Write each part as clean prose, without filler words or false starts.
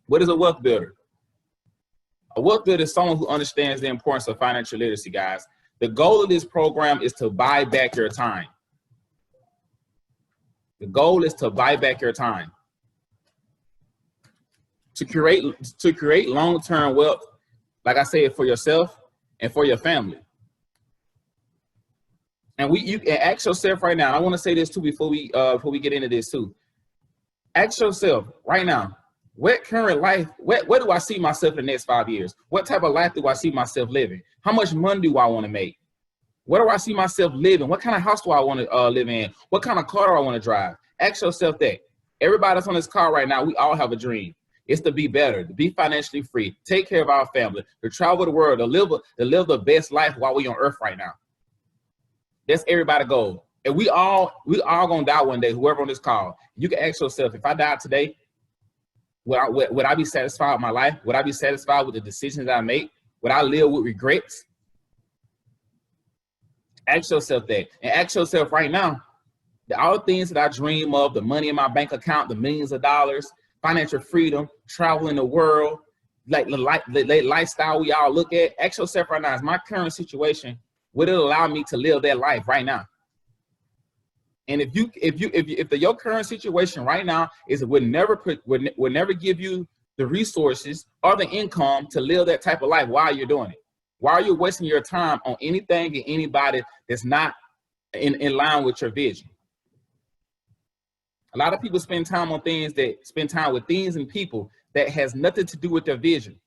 What is a wealth builder? A wealth builder is someone who understands the importance of financial literacy, guys. The goal of this program is to buy back your time. The goal is to buy back your time. To create long-term wealth, like I said, for yourself and for your family. And you can ask yourself right now. I want to say this too before we get into this too. Ask yourself right now, what current life, where do I see myself in the next 5 years? What type of life do I see myself living? How much money do I want to make? Where do I see myself living? What kind of house do I want to live in? What kind of car do I want to drive? Ask yourself that. Everybody that's on this call right now, we all have a dream. It's to be better, to be financially free, take care of our family, to travel the world, to live the best life while we're on earth right now. That's everybody's goal. And we all gonna die one day, whoever on this call. You can ask yourself, if I died today, would I be satisfied with my life? Would I be satisfied with the decisions that I make? Would I live with regrets? Ask yourself that. And ask yourself right now, all the things that I dream of, the money in my bank account, the millions of dollars, financial freedom, traveling the world, like the lifestyle we all look at. Ask yourself right now, is my current situation, would it allow me to live that life right now? And if your current situation right now is would never give you the resources or the income to live that type of life, why are you doing it? Why are you wasting your time on anything and anybody that's not in line with your vision? A lot of people spend time with things and people that has nothing to do with their vision.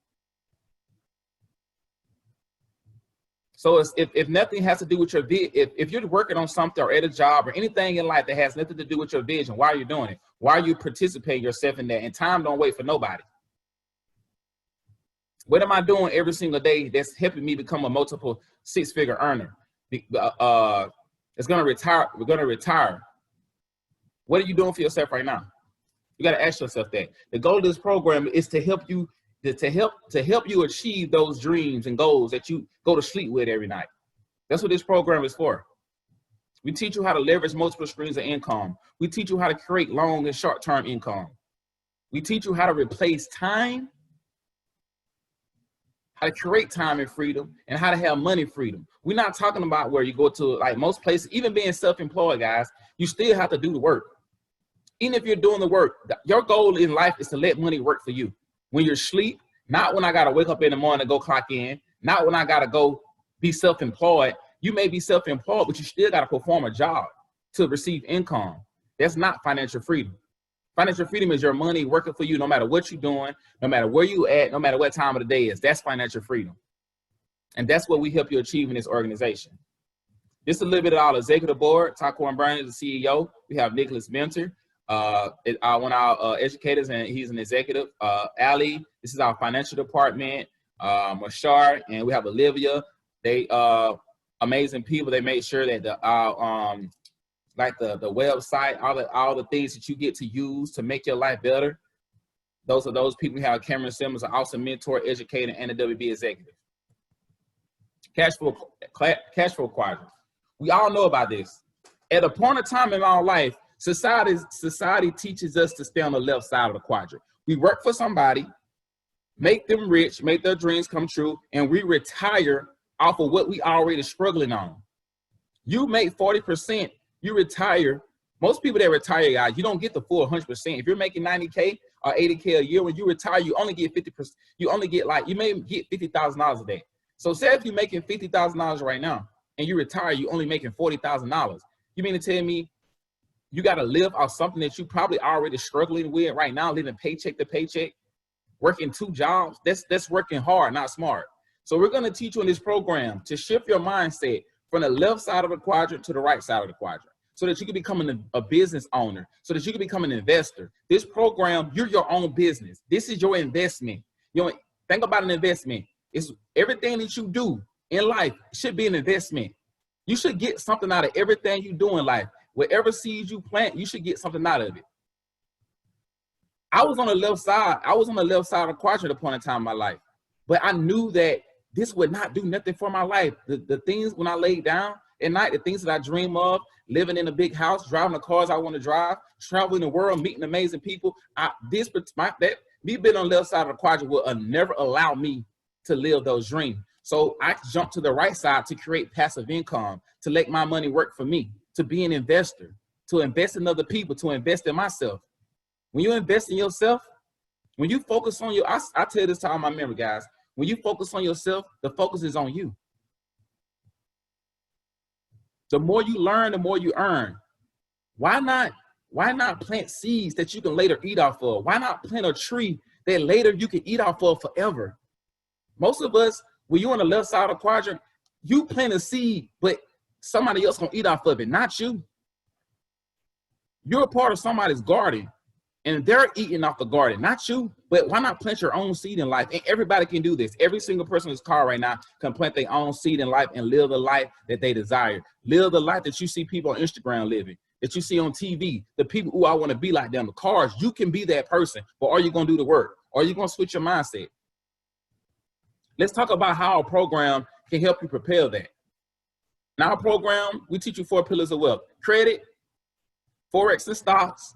So if nothing has to do with your vision, if you're working on something or at a job or anything in life that has nothing to do with your vision, why are you doing it? Why are you participating yourself in that? And time don't wait for nobody. What am I doing every single day that's helping me become a multiple six-figure earner? It's gonna retire. We're gonna retire. What are you doing for yourself right now? You got to ask yourself that. The goal of this program is to help you achieve those dreams and goals that you go to sleep with every night. That's what this program is for. We teach you how to leverage multiple streams of income. We teach you how to create long and short-term income. We teach you how to replace time, how to create time and freedom, and how to have money freedom. We're not talking about where you go to, like most places, even being self-employed, guys, you still have to do the work. Even if you're doing the work, your goal in life is to let money work for you. When you're asleep, not when I got to wake up in the morning and go clock in, not when I got to go be self-employed. You may be self-employed, but you still got to perform a job to receive income. That's not financial freedom. Financial freedom is your money working for you no matter what you're doing, no matter where you at, no matter what time of the day is. That's financial freedom. And that's what we help you achieve in this organization. This is a little bit of our executive board. Taquan Burns is the CEO. We have Nicholas Mentor, one of our educators, and he's an executive. Ali, this is our financial department. Mashar, and we have Olivia. They amazing people. They made sure that the website, all the things that you get to use to make your life better. Those are those people. We have Cameron Simmons, an awesome mentor, educator, and a WB executive. Cash flow quadrant. We all know about this. At a point of time in our life, society teaches us to stay on the left side of the quadrant. We work for somebody, make them rich, make their dreams come true, and we retire off of what we already struggling on. You make 40%, you retire. Most people that retire, guys, you don't get the full 100%. If you're making 90K or 80K a year, when you retire, you only get 50%. You may get $50,000 a day. So say if you're making $50,000 right now and you retire, you only making $40,000. You mean to tell me you got to live off something that you probably already struggling with right now, living paycheck to paycheck, working 2 jobs? That's working hard, not smart. So we're going to teach you in this program to shift your mindset from the left side of the quadrant to the right side of the quadrant, so that you can become a business owner, so that you can become an investor. This program, you're your own business. This is your investment. Think about an investment. It's everything that you do in life should be an investment. You should get something out of everything you do in life. Whatever seeds you plant, you should get something out of it. I was on the left side. I was on the left side of the quadrant at a point in time in my life, but I knew that this would not do nothing for my life. The things when I laid down at night, the things that I dream of, living in a big house, driving the cars I want to drive, traveling the world, meeting amazing people. That Me being on the left side of the quadrant will never allow me to live those dreams. So I jump to the right side to create passive income, to let my money work for me, to be an investor, to invest in other people, to invest in myself. When you invest in yourself, when you focus on I tell this to all my members, guys, when you focus on yourself, the focus is on you. The more you learn, the more you earn. Why not plant seeds that you can later eat off of? Why not plant a tree that later you can eat off of forever? Most of us, when you're on the left side of the quadrant, you plant a seed, but somebody else gonna eat off of it, not you. You're a part of somebody's garden, and they're eating off the garden, not you. But why not plant your own seed in life? And everybody can do this. Every single person in this car right now can plant their own seed in life and live the life that they desire. Live the life that you see people on Instagram living, that you see on TV, the people who I want to be like them, the cars. You can be that person, but are you going to do the work? Or are you going to switch your mindset? Let's talk about how a program can help you propel that. In our program, we teach you 4 pillars of wealth: credit, forex and stocks,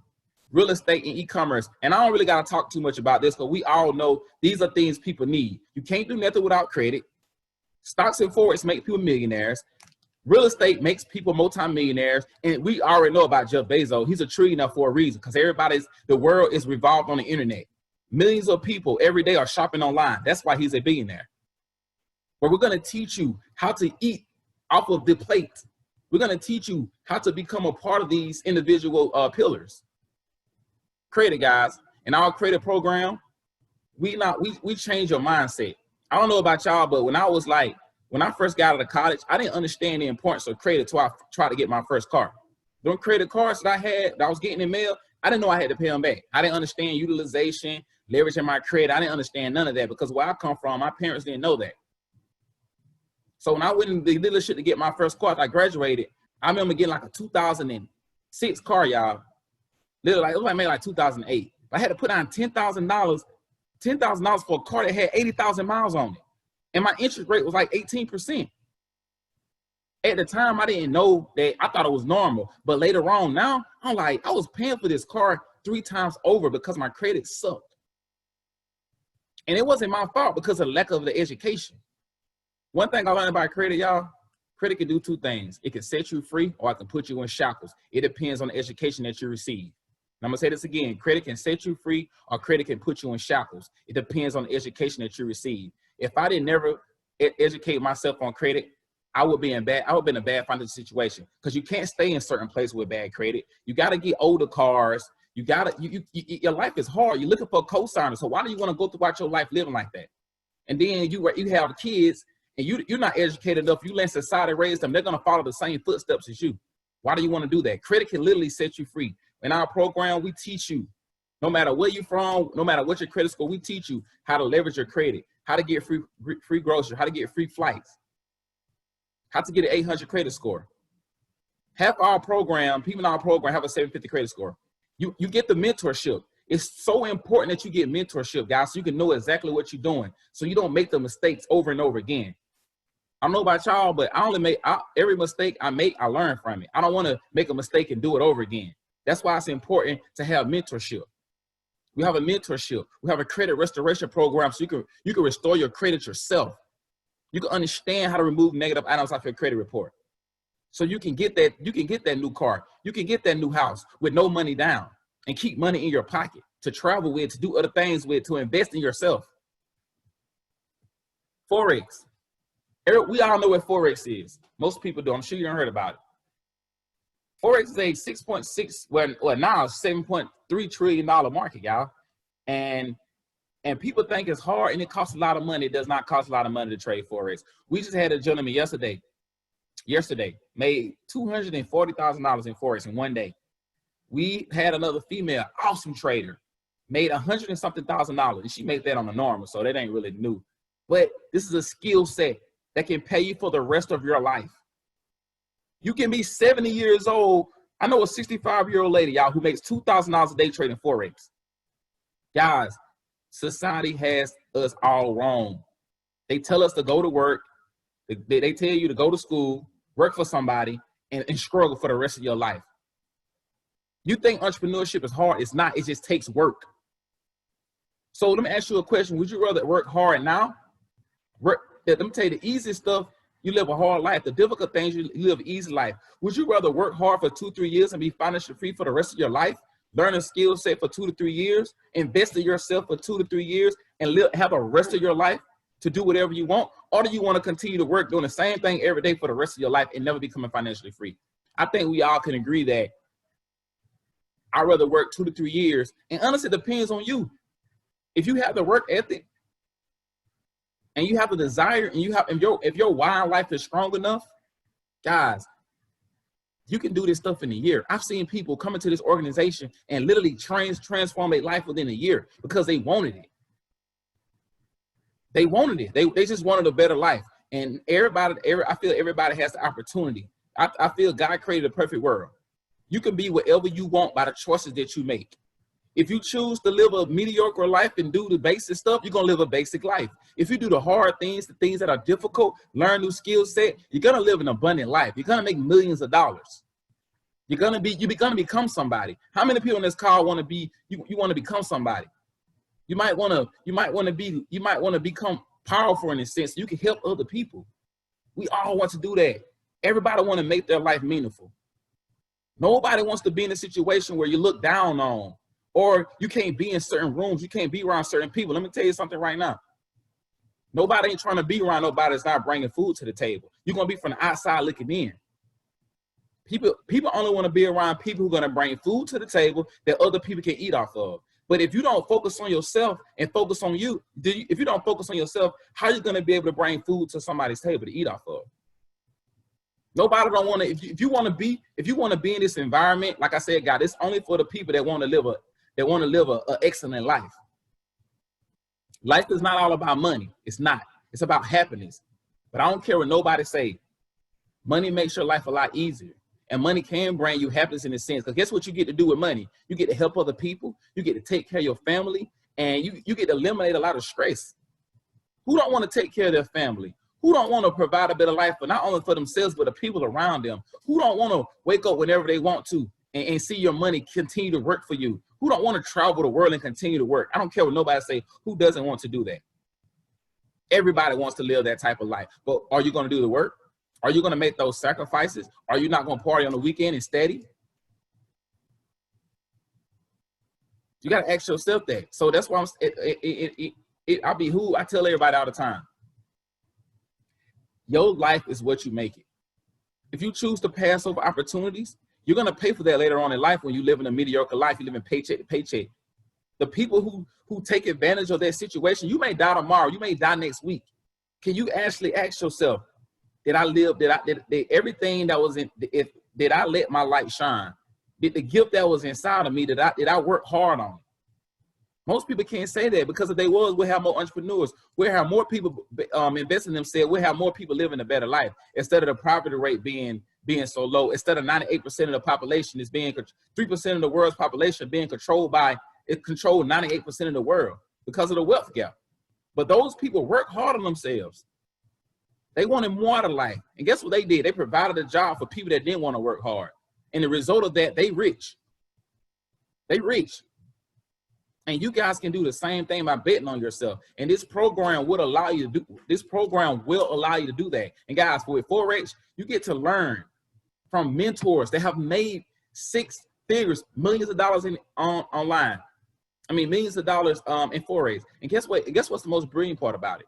real estate, and e-commerce. And I don't really got to talk too much about this, because we all know these are things people need. You can't do nothing without credit. Stocks and forex make people millionaires. Real estate makes people multimillionaires. And we already know about Jeff Bezos. He's a trillionaire for a reason, because the world is revolved on the internet. Millions of people every day are shopping online. That's why he's a billionaire. But we're going to teach you how to eat off of the plate. We're going to teach you how to become a part of these individual pillars. Credit, guys. In our credit program, we change your mindset. I don't know about y'all, but when I first got out of college, I didn't understand the importance of credit until I tried to get my first car. Them credit cards that I was getting in mail, I didn't know I had to pay them back. I didn't understand utilization, leveraging my credit. I didn't understand none of that, because where I come from, my parents didn't know that. So when I went in the dealership to get my first car, I graduated. I remember getting like a 2006 car, y'all. Literally, it was maybe like 2008. I had to put on $10,000 for a car that had 80,000 miles on it. And my interest rate was like 18%. At the time, I didn't know that. I thought it was normal. But later on, now, I was paying for this car 3 times over because my credit sucked. And it wasn't my fault because of the lack of the education. One thing I learned about credit, y'all, credit can do 2 things. It can set you free, or it can put you in shackles. It depends on the education that you receive. And I'm going to say this again. Credit can set you free, or credit can put you in shackles. It depends on the education that you receive. If I didn't never educate myself on credit, I would be in a bad financial situation, because you can't stay in certain places with bad credit. You got to get older cars. Your life is hard. You're looking for a co-signer. So why do you want to go throughout your life living like that? And then you have kids, and you're not educated enough. You let society raise them. They're going to follow the same footsteps as you. Why do you want to do that? Credit can literally set you free. In our program, we teach you, no matter where you're from, no matter what your credit score, we teach you how to leverage your credit, how to get free groceries, how to get free flights, how to get an 800 credit score. Half our program, people in our program have a 750 credit score. You get the mentorship. It's so important that you get mentorship, guys, so you can know exactly what you're doing, so you don't make the mistakes over and over again. I don't know about y'all, but every mistake I make, I learn from it. I don't want to make a mistake and do it over again. That's why it's important to have mentorship. We have a mentorship. We have a credit restoration program, so you can restore your credit yourself. You can understand how to remove negative items off your credit report, so you can get that new car, you can get that new house with no money down, and keep money in your pocket to travel with, to do other things with, to invest in yourself. Forex. We all know what Forex is. Most people do. I'm sure you heard about it. Forex is a 6.6, well now $7.3 trillion market, y'all. And people think it's hard and it costs a lot of money. It does not cost a lot of money to trade Forex. We just had a gentleman yesterday made $240,000 in Forex in one day. We had another female, awesome trader, made $100 and something thousand, and she made that on the normal, so that ain't really new. But this is a skill set that can pay you for the rest of your life. You can be 70 years old. I know a 65-year-old lady, y'all, who makes $2,000 a day trading Forex. Guys, society has us all wrong. They tell us to go to work. They tell you to go to school, work for somebody, and struggle for the rest of your life. You think entrepreneurship is hard? It's not. It just takes work. So let me ask you a question. Would you rather work hard now? Let me tell you, the easiest stuff, you live a hard life. The difficult things, you live an easy life. Would you rather work hard for 2-3 years and be financially free for the rest of your life? Learn a skill set for 2 to 3 years, invest in yourself for 2 to 3 years, and have a rest of your life to do whatever you want? Or do you want to continue to work doing the same thing every day for the rest of your life and never becoming financially free? I think we all can agree that I'd rather work 2 to 3 years. And honestly, it depends on you. If you have the work ethic and you have the desire, and if your why in life is strong enough, guys, you can do this stuff in a year. I've seen people come into this organization and literally transform their life within a year because they wanted it. They wanted it. They just wanted a better life. And I feel everybody has the opportunity. I feel God created a perfect world. You can be whatever you want by the choices that you make. If you choose to live a mediocre life and do the basic stuff, you're going to live a basic life. If you do the hard things, the things that are difficult, learn new skill set, you're going to live an abundant life. You're going to make millions of dollars. You're going to become somebody. How many people in this call want to be, you want to become somebody? You might want to become powerful in a sense. You can help other people. We all want to do that. Everybody want to make their life meaningful. Nobody wants to be in a situation where you look down on, or you can't be in certain rooms. You can't be around certain people. Let me tell you something right now. Nobody ain't trying to be around nobody that's not bringing food to the table. You're going to be from the outside looking in. People only want to be around people who are going to bring food to the table that other people can eat off of. But if you don't focus on yourself and focus on you, if you don't focus on yourself, how are you going to be able to bring food to somebody's table to eat off of? Nobody don't want to. If you want to be in this environment, like I said, God, it's only for the people that want to live an excellent life. Life is not all about money. It's not. It's about happiness. But I don't care what nobody say. Money makes your life a lot easier. And money can bring you happiness in a sense. Because guess what you get to do with money? You get to help other people. You get to take care of your family. And you get to eliminate a lot of stress. Who don't want to take care of their family? Who don't want to provide a better life for not only for themselves, but the people around them? Who don't want to wake up whenever they want to and see your money continue to work for you? Who don't want to travel the world and continue to work? I don't care what nobody say. Who doesn't want to do that? Everybody wants to live that type of life. But are you going to do the work? Are you going to make those sacrifices? Are you not going to party on the weekend and steady? You got to ask yourself that. So that's why I tell everybody all the time. Your life is what you make it. If you choose to pass over opportunities, you're going to pay for that later on in life when you live in a mediocre life. You live in paycheck to paycheck. The people who take advantage of that situation, you may die tomorrow. You may die next week. Can you actually ask yourself, did I let my light shine? Did the gift that was inside of me, did I work hard on it? Most people can't say that, because if they was, we'll have more entrepreneurs. We'll have more people invest in themselves. We'll have more people living a better life, instead of the poverty rate being so low. Instead of 98% of the population is being 3% of the world's population being controlled 98% of the world because of the wealth gap. But those people work hard on themselves. They wanted more out of life. And guess what they did? They provided a job for people that didn't want to work hard. And the result of that, they rich. They rich. And you guys can do the same thing by betting on yourself. And this program will allow you to do that. And guys, with forex, you get to learn from mentors that have made 6 figures, millions of dollars online. I mean, millions of dollars in forex. And guess what? Guess what's the most brilliant part about it?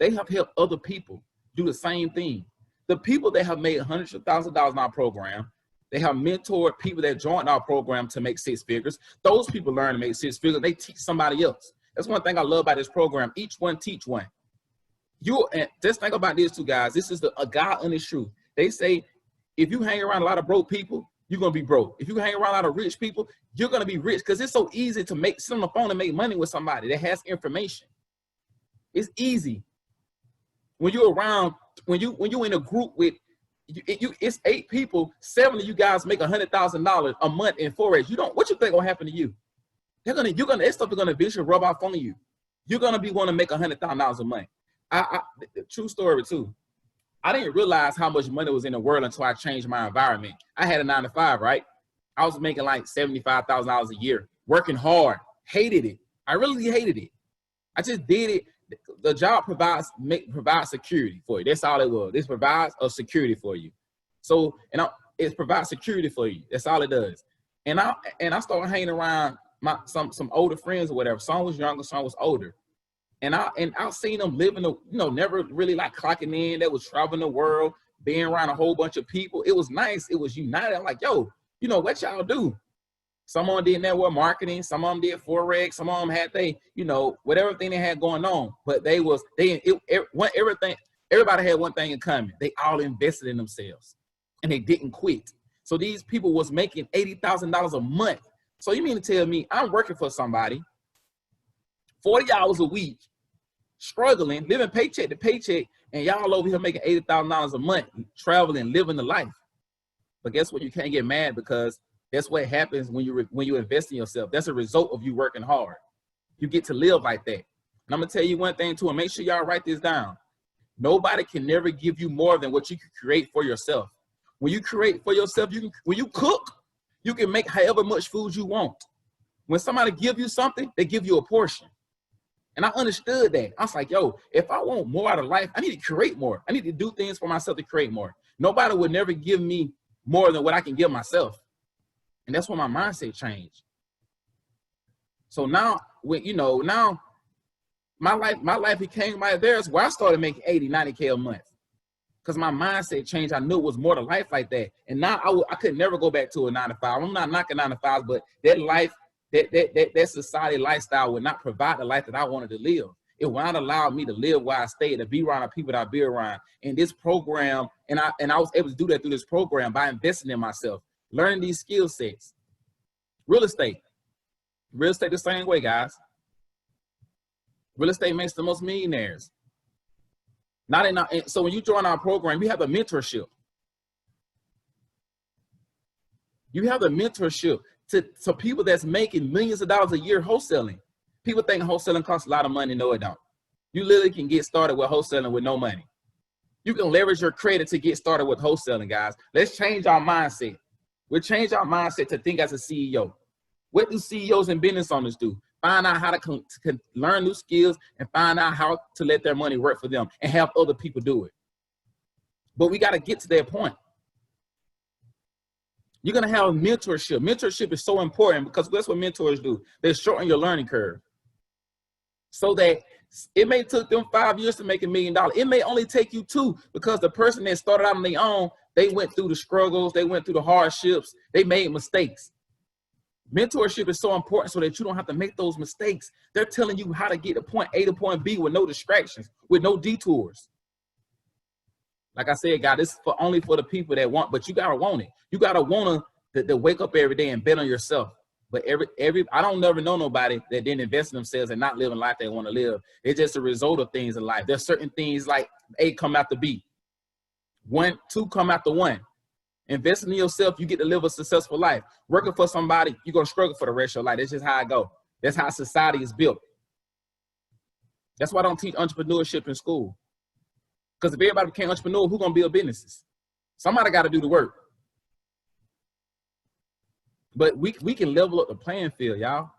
They have helped other people do the same thing. The people that have made hundreds of thousands of dollars in our program, they have mentored people that joined our program to make 6 figures. Those people learn to make 6 figures. They teach somebody else. That's one thing I love about this program. Each one teach one. And just think about this too, guys. This is a God honest truth. They say, if you hang around a lot of broke people, you're going to be broke. If you hang around a lot of rich people, you're going to be rich, because it's so easy to sit on the phone and make money with somebody that has information. It's easy. When you're around, when you're in a group with, it's 8 people, 7 of you guys make $100,000 a month in forex. What you think gonna happen to you? That stuff is gonna eventually rub off on you. You're gonna be wanting to make $100,000 a month. True story too. I didn't realize how much money was in the world until I changed my environment. I had a 9 to 5, right? I was making like $75,000 a year, working hard, hated it. I really hated it. I just did it. The job provides security for you. That's all it was. This provides a security for you. So, it provides security for you. That's all it does. And I started hanging around some older friends or whatever. Some was younger, some was older. And I seen them living, never really like clocking in. They was traveling the world, being around a whole bunch of people. It was nice. It was united. I'm like, yo, what y'all do? Some of them did network marketing. Some of them did forex. Some of them had whatever thing they had going on. But everybody had one thing in common. They all invested in themselves, and they didn't quit. So these people was making $80,000 a month. So you mean to tell me I'm working for somebody 40 hours a week, struggling, living paycheck to paycheck, and y'all over here making $80,000 a month, traveling, living the life? But guess what? You can't get mad, because that's what happens when you invest in yourself. That's a result of you working hard. You get to live like that. And I'm gonna tell you one thing too, and make sure y'all write this down. Nobody can never give you more than what you can create for yourself. When you create for yourself, when you cook, you can make however much food you want. When somebody give you something, they give you a portion. And I understood that. I was like, yo, if I want more out of life, I need to create more. I need to do things for myself to create more. Nobody would never give me more than what I can give myself. And that's when my mindset changed. So now, now my life became like theirs, where I started making 80, 90K a month. Because my mindset changed. I knew it was more to life like that. And now I could never go back to a 9 to 5. I'm not knocking 9 to 5s, but that life, that society lifestyle would not provide the life that I wanted to live. It would not allow me to live where I stayed, to be around the people that I be around. And this program, and I was able to do that through this program by investing in myself, learning these skill sets. Real estate the same way, guys. Real estate makes the most millionaires. So when you join our program, we have a mentorship. You have a mentorship to people that's making millions of dollars a year wholesaling. People think wholesaling costs a lot of money. No, it don't. You literally can get started with wholesaling with no money. You can leverage your credit to get started with wholesaling, guys. Let's change our mindset. We'll change our mindset to think as a CEO. What do CEOs and business owners do? Find out how to learn new skills and find out how to let their money work for them and have other people do it. But we got to get to that point. You're going to have mentorship. Mentorship is so important, because that's what mentors do. They shorten your learning curve. So that it may take them 5 years to make $1 million. It may only take you 2, because the person that started out on their own, they went through the struggles, they went through the hardships, they made mistakes. Mentorship is so important so that you don't have to make those mistakes. They're telling you how to get to point A to point B with no distractions, with no detours. Like I said, God, this is only for the people that want, but you gotta want it. You gotta want to wake up every day and bet on yourself. But I don't never know nobody that didn't invest in themselves and not living life they want to live. It's just a result of things in life. There's certain things like A come after B. 1, 2 come after 1. Investing in yourself, you get to live a successful life. Working for somebody, you're going to struggle for the rest of your life. That's just how I go. That's how society is built. That's why I don't teach entrepreneurship in school. Because if everybody became entrepreneur, who's going to build businesses? Somebody got to do the work. But we can level up the playing field, y'all.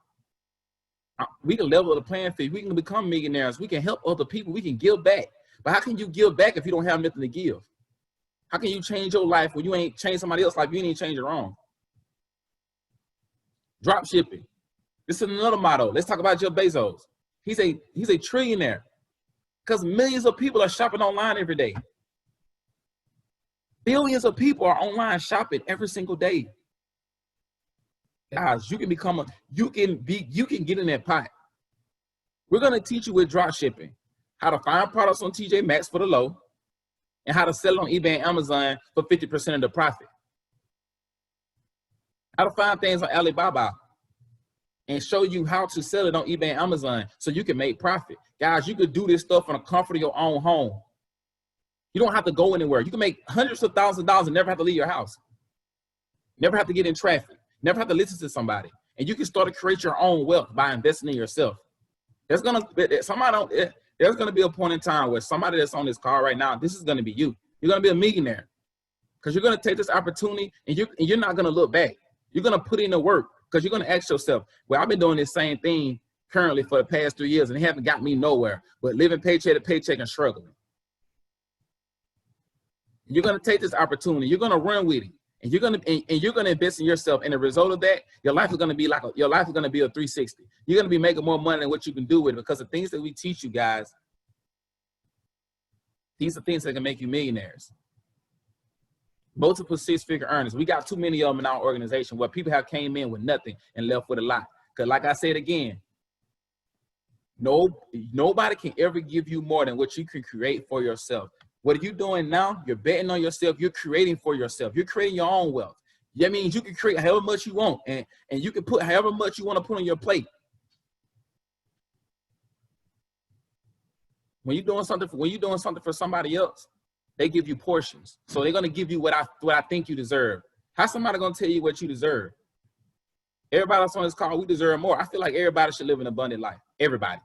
We can level up the playing field. We can become millionaires. We can help other people. We can give back. But how can you give back if you don't have nothing to give? How can you change your life when you ain't changed somebody else's life? You ain't change your own. Drop shipping. This is another motto. Let's talk about Jeff Bezos. He's a trillionaire because millions of people are shopping online every day. Billions of people are online shopping every single day. Guys, you can get in that pot. We're gonna teach you with drop shipping how to find products on TJ Maxx for the low, and how to sell it on eBay and Amazon for 50% of the profit. How to find things on Alibaba and show you how to sell it on eBay and Amazon so you can make profit. Guys, you could do this stuff from the comfort of your own home. You don't have to go anywhere. You can make hundreds of thousands of dollars and never have to leave your house. Never have to get in traffic. Never have to listen to somebody. And you can start to create your own wealth by investing in yourself. There's gonna be a point in time where somebody that's on this call right now, this is gonna be you. You're gonna be a millionaire because you're gonna take this opportunity and you're not gonna look back. You're gonna put in the work because you're gonna ask yourself, well, I've been doing this same thing currently for the past 3 years, and they haven't got me nowhere, but living paycheck to paycheck and struggling. You're going to take this opportunity. You're going to run with it, and you're going to invest in yourself. And the result of that, your life is going to be like your life is going to be a 360. You're going to be making more money than what you can do with it, because the things that we teach you guys, these are things that can make you millionaires. Multiple six-figure earners. We got too many of them in our organization where people have came in with nothing and left with a lot. Because like I said again, nobody can ever give you more than what you can create for yourself. What are you doing now? You're betting on yourself. You're creating for yourself. You're creating your own wealth. That means you can create however much you want, and you can put however much you want to put on your plate. When you're doing something for somebody else, they give you portions. So they're gonna give you what I think you deserve. How's somebody gonna tell you what you deserve? Everybody else on this call, we deserve more. I feel like everybody should live an abundant life. Everybody.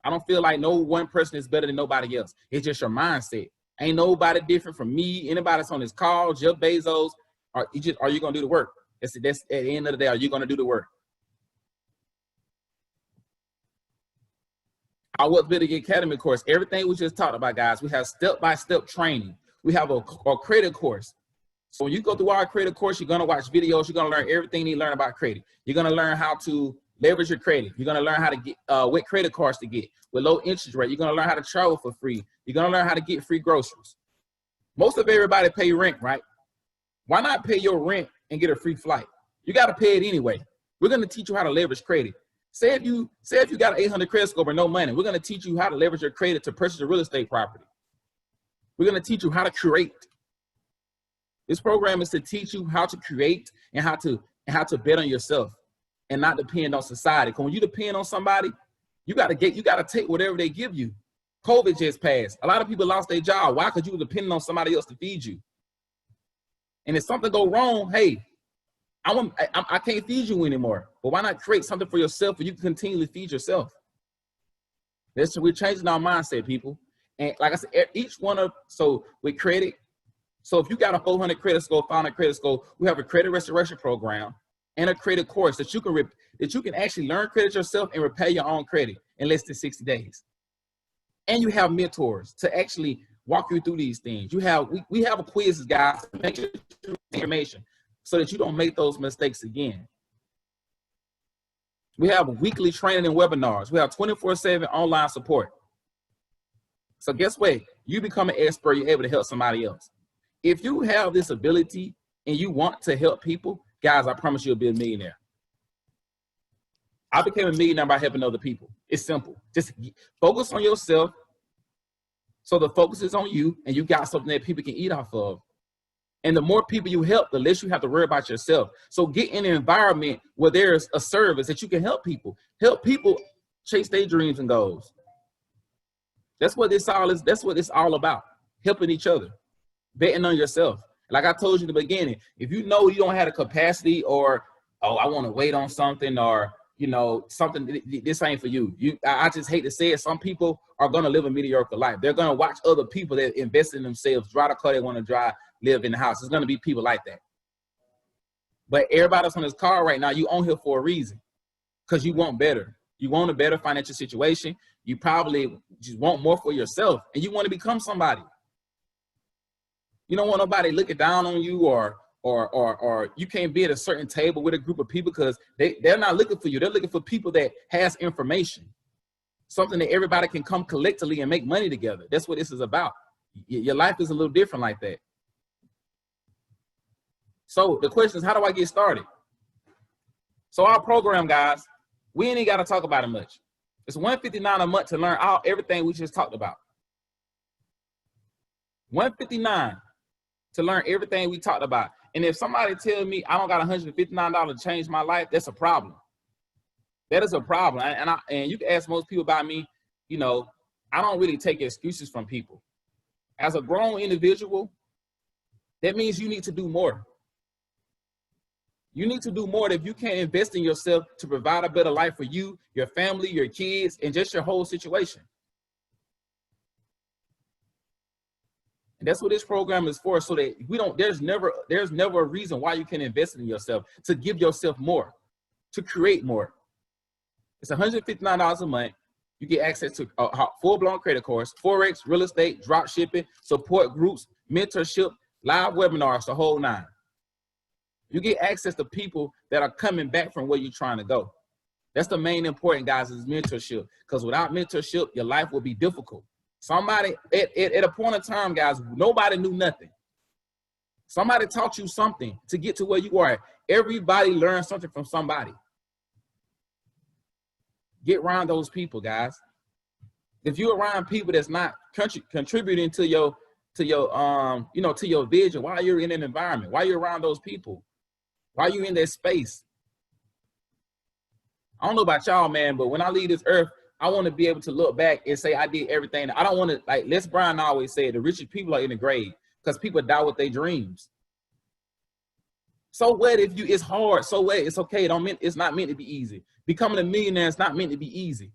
I don't feel like no one person is better than nobody else. It's just your mindset. Ain't nobody different from me, anybody that's on this call, Jeff Bezos. Are you gonna do the work? That's at the end of the day, are you gonna do the work? Our Wealth Building Academy course, everything we just talked about, guys, we have step-by-step training. We have a credit course. So when you go through our credit course, you're gonna watch videos, you're gonna learn everything you need to learn about credit. You're gonna learn how to leverage your credit. You're gonna learn how to get what credit cards to get with low interest rate. You're gonna learn how to travel for free. You're gonna learn how to get free groceries. Most of everybody pay rent, right? Why not pay your rent and get a free flight? You gotta pay it anyway. We're gonna teach you how to leverage credit. Say if you got an 800 credit score but no money, we're gonna teach you how to leverage your credit to purchase a real estate property. We're gonna teach you how to create. This program is to teach you how to create and how to bet on yourself and not depend on society. Because when you depend on somebody, you gotta take whatever they give you. COVID just passed. A lot of people lost their job. Why? Because you were depending on somebody else to feed you. And if something go wrong, hey, I can't feed you anymore. But why not create something for yourself where you can continually feed yourself? We're changing our mindset, people. And like I said, so with credit, so if you got a 400 credit score, 500 credit score, we have a credit restoration program and a credit course that you can actually learn credit yourself and repay your own credit in less than 60 days. And you have mentors to actually walk you through these things. We have a quiz, guys, to make sure information so that you don't make those mistakes again. We have weekly training and webinars. We have 24/7 online support. So guess what? You become an expert, you're able to help somebody else. If you have this ability and you want to help people, guys, I promise you'll be a millionaire. I became a millionaire by helping other people. It's simple. Just focus on yourself. So the focus is on you and you got something that people can eat off of. And the more people you help, the less you have to worry about yourself. So get in an environment where there's a service that you can help people. Help people chase their dreams and goals. That's what this all is. That's what it's all about. Helping each other. Betting on yourself. Like I told you in the beginning, if you know you don't have the capacity or, oh, I want to wait on something or, you know, something, this ain't for you. I just hate to say it. Some people are going to live a mediocre life. They're going to watch other people that invest in themselves, drive the car they want to drive, live in the house. It's going to be people like that. But everybody that's on this call right now, you on here for a reason because you want better. You want a better financial situation. You probably just want more for yourself and you want to become somebody. You don't want nobody looking down on you or you can't be at a certain table with a group of people because they're not looking for you. They're looking for people that has information, something that everybody can come collectively and make money together. That's what this is about. Your life is a little different like that. So the question is, how do I get started? So our program, guys, we ain't got to talk about it much. It's $159 a month to learn everything we just talked about. $159 to learn everything we talked about. And if somebody tells me I don't got $159 to change my life, that's a problem. That is a problem. And you can ask most people about me, you know, I don't really take excuses from people. As a grown individual, that means you need to do more. You need to do more if you can't invest in yourself to provide a better life for you, your family, your kids, and just your whole situation. And that's what this program is for, so that there's never a reason why you can invest in yourself, to give yourself more, to create more. It's $159 a month. You get access to a full-blown credit course, forex, real estate, drop shipping, support groups, mentorship, live webinars, the whole nine. You get access to people that are coming back from where you're trying to go. That's the main important, guys, is mentorship. Because without mentorship, your life will be difficult. Somebody, at a point in time, guys, nobody knew nothing. Somebody taught you something to get to where you are. Everybody learned something from somebody. Get around those people, guys. If you're around people that's not contributing to your vision, why you're in an environment, why you're around those people, why you in that space. I don't know about y'all, man, but when I leave this earth, I want to be able to look back and say I did everything. I don't want to, like Les Brown always said, the richest people are in the grave because people die with their dreams. So what if it's hard? So what? It's okay. It's not meant to be easy. Becoming a millionaire is not meant to be easy.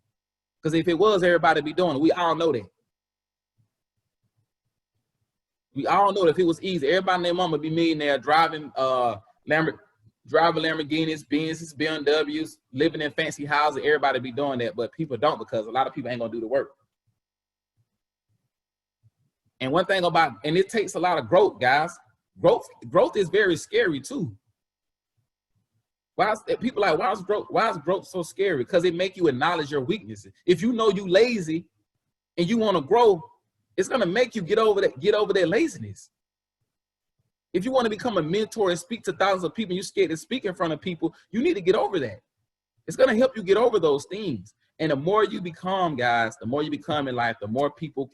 Because if it was, everybody be doing it. We all know that. We all know that if it was easy, everybody and their mama would be millionaire driving Lamborghinis, Benzes, BMWs, living in fancy houses. Everybody be doing that, but people don't because a lot of people ain't gonna do the work. And one thing about, and it takes a lot of growth, guys. Growth is very scary too. Why is growth so scary? Because it make you acknowledge your weaknesses. If you know you lazy and you want to grow, it's gonna make you get over that laziness. If you want to become a mentor and speak to thousands of people, and you're scared to speak in front of people, you need to get over that. It's gonna help you get over those things. And the more you become, guys, the more you become in life, the more people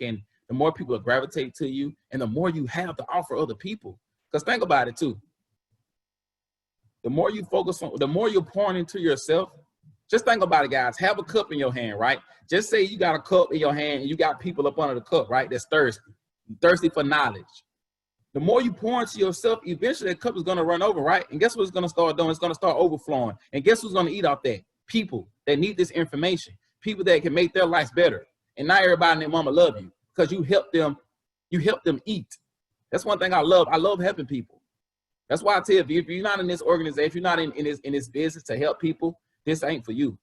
will gravitate to you, and the more you have to offer other people. Because think about it too. The more you focus on, the more you're pouring into yourself. Just think about it, guys. Have a cup in your hand, right? Just say you got a cup in your hand and you got people up under the cup, right? That's thirsty for knowledge. The more you pour into yourself, eventually that cup is going to run over, right? And guess what it's going to start doing? It's going to start overflowing. And guess who's going to eat off that? People that need this information. People that can make their lives better. And not everybody and their mama love you because you help them eat. That's one thing I love. I love helping people. That's why I tell you, if you're not in this organization, if you're not in this business to help people, this ain't for you.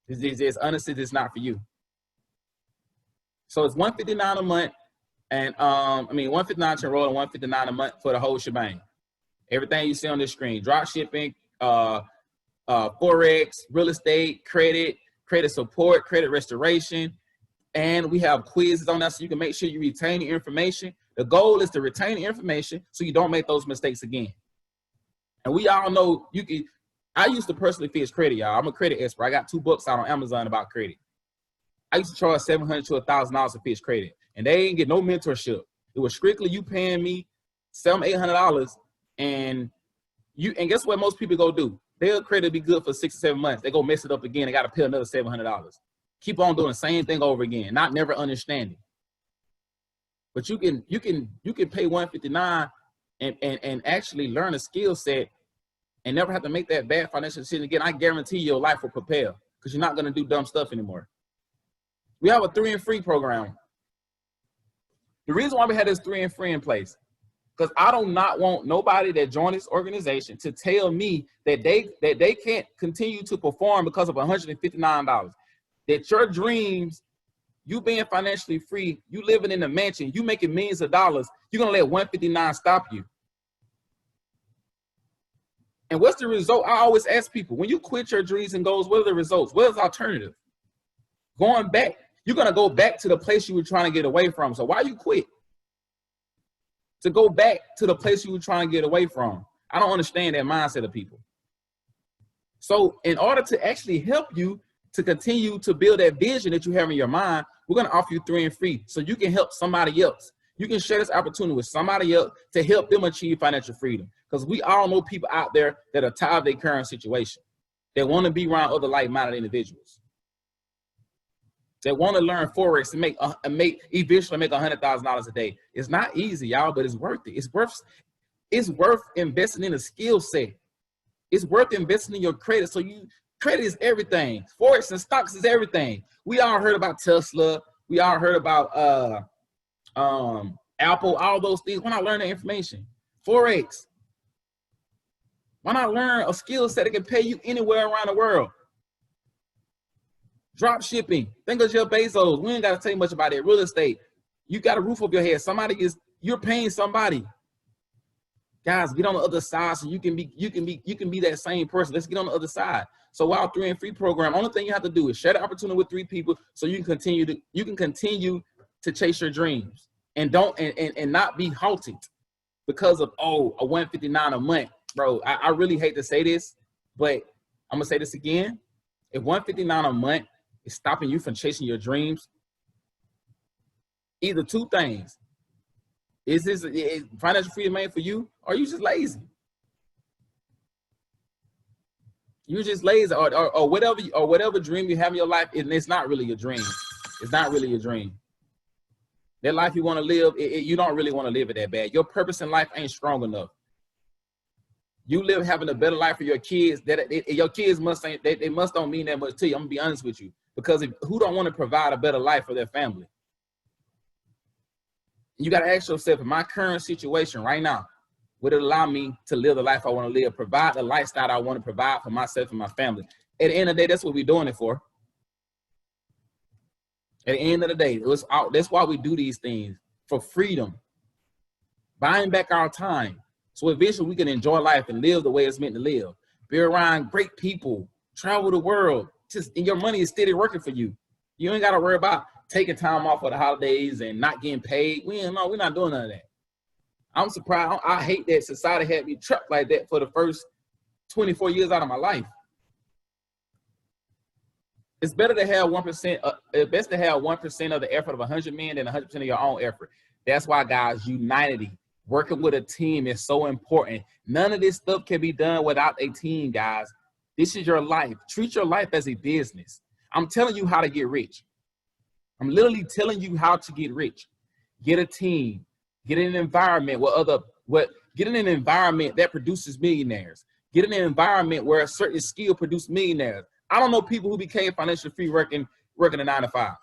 This honestly, this is not for you. So it's $159 a month. And $159 to enroll and $159 a month for the whole shebang. Everything you see on this screen: drop shipping, forex, real estate, credit support, credit restoration, and we have quizzes on that so you can make sure you retain the information. The goal is to retain the information so you don't make those mistakes again. And we all know you can. I used to personally fix credit, y'all. I'm a credit expert. I got 2 books out on Amazon about credit. I used to charge $700 to $1,000 to fix credit. And they ain't get no mentorship. It was strictly you paying me $700-800, and guess what most people go do? Their credit be good for 6 or 7 months. They go mess it up again. They got to pay another $700. Keep on doing the same thing over again, not never understanding. But you can pay $159 and actually learn a skill set and never have to make that bad financial decision again. I guarantee your life will prepare because you're not going to do dumb stuff anymore. We have a 3 and free program. The reason why we had this 3 and free in place, because I do not want nobody that joined this organization to tell me that they can't continue to perform because of $159. That your dreams, you being financially free, you living in a mansion, you making millions of dollars, you're gonna let $159 stop you. And what's the result? I always ask people, when you quit your dreams and goals, what are the results? What is the alternative? Going back. You're going to go back to the place you were trying to get away from. So why you quit? To go back to the place you were trying to get away from. I don't understand that mindset of people. So in order to actually help you to continue to build that vision that you have in your mind, we're going to offer you 3 and free so you can help somebody else. You can share this opportunity with somebody else to help them achieve financial freedom. Because we all know people out there that are tired of their current situation. They want to be around other like-minded individuals. They want to learn forex and eventually make $100,000 a day. It's not easy, y'all, but it's worth it. It's worth investing in a skill set. It's worth investing in your credit. So credit is everything. Forex and stocks is everything. We all heard about Tesla. We all heard about Apple. All those things. Why not learn the information? Forex. Why not learn a skill set that can pay you anywhere around the world? Drop shipping. Think of Jeff Bezos. We ain't got to tell you much about that. Real estate. You got a roof over your head. You're paying somebody. Guys, get on the other side so you can be that same person. Let's get on the other side. So while 3 and Free program, only thing you have to do is share the opportunity with 3 people so you can continue to chase your dreams and not be halted because of a $159 a month. Bro, I really hate to say this, but I'm gonna say this again. If $159 a month is stopping you from chasing your dreams, either 2 things. Is financial freedom made for you, or you just lazy? You're just lazy, or whatever dream you have in your life, and it's not really your dream. It's not really your dream. That life you want to live, you don't really want to live it that bad. Your purpose in life ain't strong enough. You live having a better life for your kids. Your kids must don't mean that much to you. I'm gonna be honest with you, because who don't want to provide a better life for their family? You got to ask yourself, in my current situation right now, would it allow me to live the life I want to live, provide the lifestyle I want to provide for myself and my family? At the end of the day, that's what we're doing it for. At the end of the day, that's why we do these things, for freedom, buying back our time. So eventually we can enjoy life and live the way it's meant to live. Be around great people, travel the world, and your money is steady working for you. You ain't got to worry about taking time off for the holidays and not getting paid. We're not doing none of that. I'm surprised. I hate that society had me trapped like that for the first 24 years out of my life. It's better to have 1%. It's best to have 1% of the effort of 100 men than 100% of your own effort. That's why, guys, unity, working with a team is so important. None of this stuff can be done without a team, guys. This is your life. Treat your life as a business. I'm telling you how to get rich. I'm literally telling you how to get rich. Get a team. Get in an environment get in an environment that produces millionaires. Get in an environment where a certain skill produces millionaires. I don't know people who became financially free working a 9 to 5.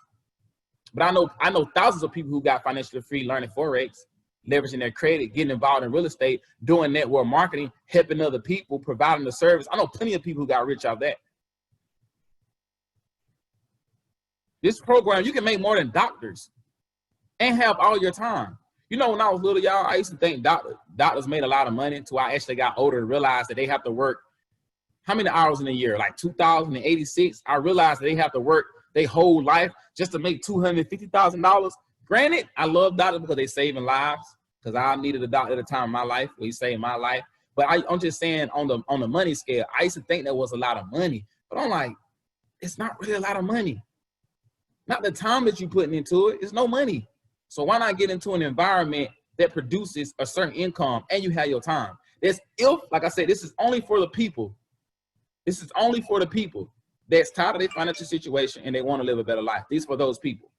But I know thousands of people who got financially free learning forex, leveraging their credit, getting involved in real estate, doing network marketing, helping other people, providing the service. I know plenty of people who got rich out of that. This program, you can make more than doctors and have all your time. You know, when I was little, y'all, I used to think doctors made a lot of money until I actually got older and realized that they have to work how many hours in a year? Like 2,086. I realized that they have to work their whole life just to make $250,000. Granted, I love doctors because they saving lives, because I needed a doctor at a time in my life where he saved my life. But I'm just saying on the money scale, I used to think that was a lot of money. But I'm like, it's not really a lot of money. Not the time that you're putting into it. It's no money. So why not get into an environment that produces a certain income and you have your time? Like I said, this is only for the people. This is only for the people that's tired of their financial situation and they want to live a better life. These for those people.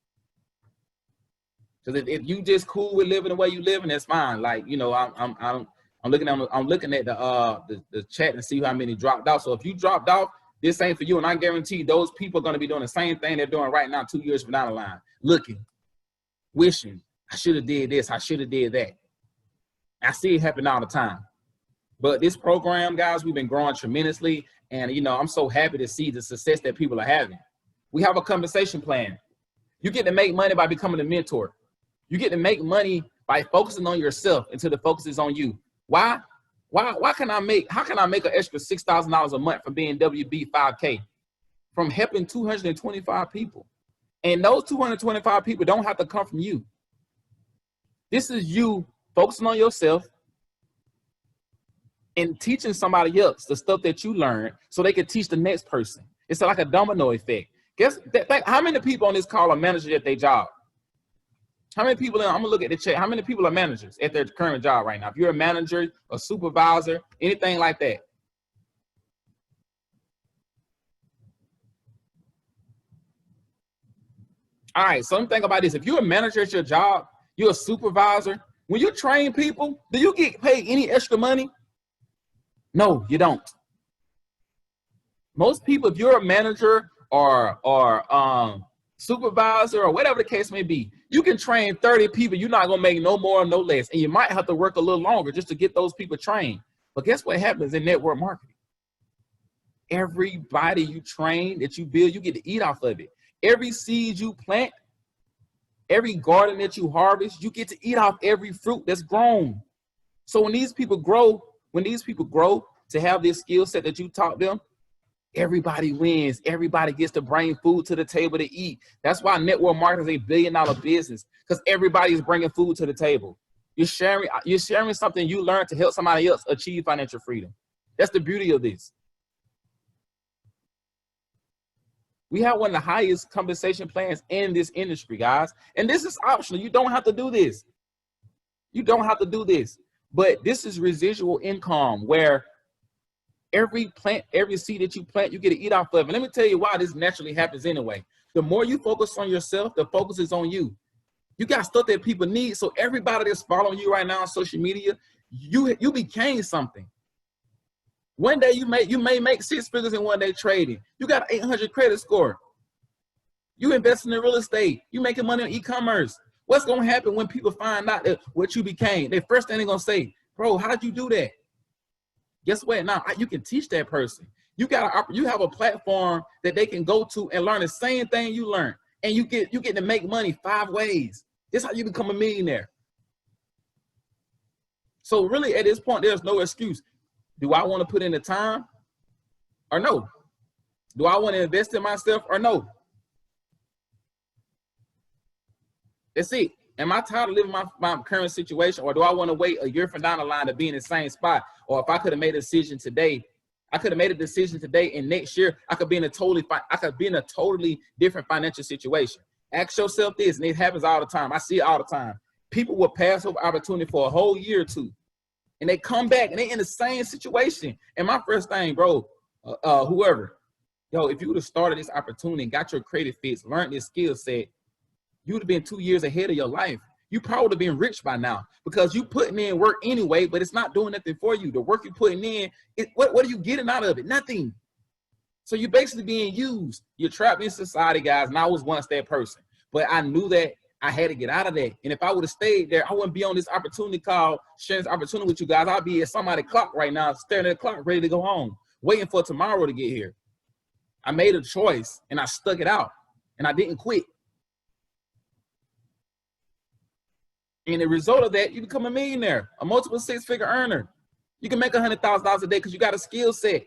Because if you just cool with living the way you live, and that's fine. Like, you know, I'm looking at the chat and see how many dropped off. So if you dropped off, this ain't for you, and I guarantee those people are going to be doing the same thing they're doing right now 2 years from down the line. Looking, wishing, I should have did this, I should have did that. I see it happen all the time. But this program, guys, we've been growing tremendously, and, you know, I'm so happy to see the success that people are having. We have a compensation plan. You get to make money by becoming a mentor. You get to make money by focusing on yourself until the focus is on you. Why? How can I make an extra $6,000 a month from being WB 5K? From helping 225 people. And those 225 people don't have to come from you. This is you focusing on yourself and teaching somebody else the stuff that you learned so they can teach the next person. It's like a domino effect. How many people on this call are managers at their job? How many people, I'm gonna look at the chat, how many people are managers at their current job right now? If you're a manager, a supervisor, anything like that. All right, so think about this. If you're a manager at your job, you're a supervisor, when you train people, do you get paid any extra money? No, you don't. Most people, if you're a manager or supervisor or whatever the case may be, you can train 30 people. You're not going to make no more or no less. And you might have to work a little longer just to get those people trained. But guess what happens in network marketing? Everybody you train, that you build, you get to eat off of it. Every seed you plant, every garden that you harvest, you get to eat off every fruit that's grown. So when these people grow to have this skill set that you taught them, everybody wins. Everybody gets to bring food to the table to eat. That's why network marketing is $1 billion business, because everybody is bringing food to the table. You're sharing something you learned to help somebody else achieve financial freedom. That's the beauty of this. We have one of the highest compensation plans in this industry, guys. And this is optional. You don't have to do this. You don't have to do this. But this is residual income, where every seed that you plant, you get to eat off of. And let me tell you why this naturally happens anyway. The more you focus on yourself, the focus is on you. You got stuff that people need. So everybody that's following you right now on social media, you became something. One day you may make 6 figures in one day trading. You got an 800 credit score. You investing in real estate. You making money on e-commerce. What's going to happen when people find out that what you became? The first thing they're going to say, bro, how'd you do that? Guess what? Now you can teach that person. You have a platform that they can go to and learn the same thing you learned. And you get to make money 5 ways. This is how you become a millionaire. So really at this point, there's no excuse. Do I want to put in the time or no? Do I want to invest in myself or no? That's it. Am I tired of living my current situation, or do I want to wait a year from down the line to be in the same spot? Or if I could have made a decision today, and next year I could be in a totally different financial situation. Ask yourself this, and it happens all the time. I see it all the time. People will pass over opportunity for a whole year or two, and they come back and they in the same situation. And my first thing, bro, whoever, if you would have started this opportunity and got your credit fixed, learned this skill set, you would have been 2 years ahead of your life. You probably would have been rich by now, because you putting in work anyway, but it's not doing nothing for you. The work you're putting in, what are you getting out of it? Nothing. So you're basically being used. You're trapped in society, guys, and I was once that person. But I knew that I had to get out of that. And if I would have stayed there, I wouldn't be on this opportunity call, sharing this opportunity with you guys. I'd be at somebody's clock right now, staring at the clock, ready to go home, waiting for tomorrow to get here. I made a choice, and I stuck it out, and I didn't quit. And the result of that, you become a millionaire, a multiple 6-figure earner. You can make $100,000 a day because you got a skill set.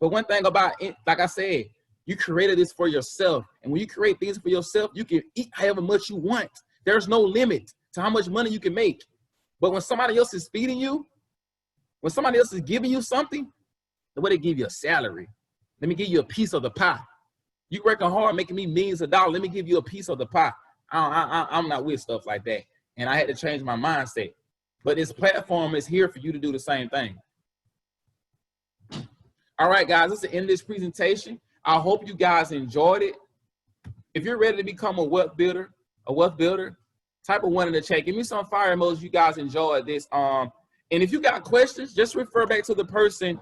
But one thing about it, like I said, you created this for yourself. And when you create things for yourself, you can eat however much you want. There's no limit to how much money you can make. But when somebody else is feeding you, when somebody else is giving you something, the way they give you a salary, let me give you a piece of the pie. You working hard, making me millions of dollars. Let me give you a piece of the pie. I'm not with stuff like that. And I had to change my mindset. But this platform is here for you to do the same thing. All right, guys, that's the end of this presentation. I hope you guys enjoyed it. If you're ready to become a wealth builder, type a 1 in the chat. Give me some fire emojis. You guys enjoyed this. And if you got questions, just refer back to the person.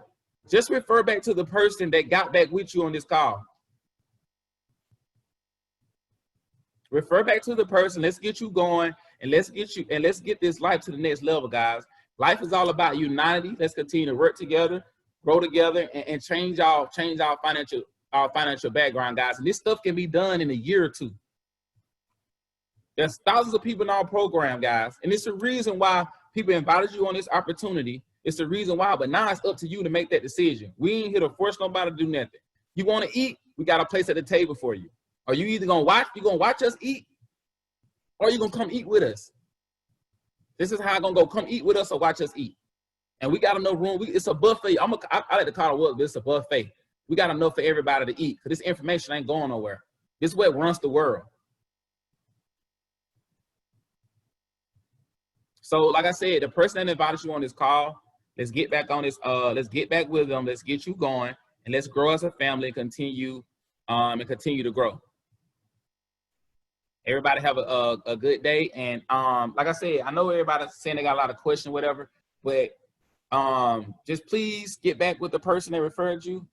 Just refer back to the person that got back with you on this call. Refer back to the person. Let's get you going, and let's get this life to the next level, guys. Life is all about unity. Let's continue to work together, grow together, and change our financial background, guys. And this stuff can be done in a year or 2. There's thousands of people in our program, guys, and it's the reason why people invited you on this opportunity. It's the reason why, but now it's up to you to make that decision. We ain't here to force nobody to do nothing. You want to eat? We got a place at the table for you. Are you either gonna watch us eat, or you gonna come eat with us? This is how I'm gonna go. Come eat with us or watch us eat. And we got enough room. It's a buffet. I like to call it what, but it's a buffet. We got enough for everybody to eat, because this information ain't going nowhere. This is what runs the world. So like I said, the person that invited you on this call, let's get back on this. Let's get back with them. Let's get you going, and let's grow as a family and continue to grow. Everybody have a good day. And like I said, I know everybody's saying they got a lot of questions, whatever, but just please get back with the person that referred you.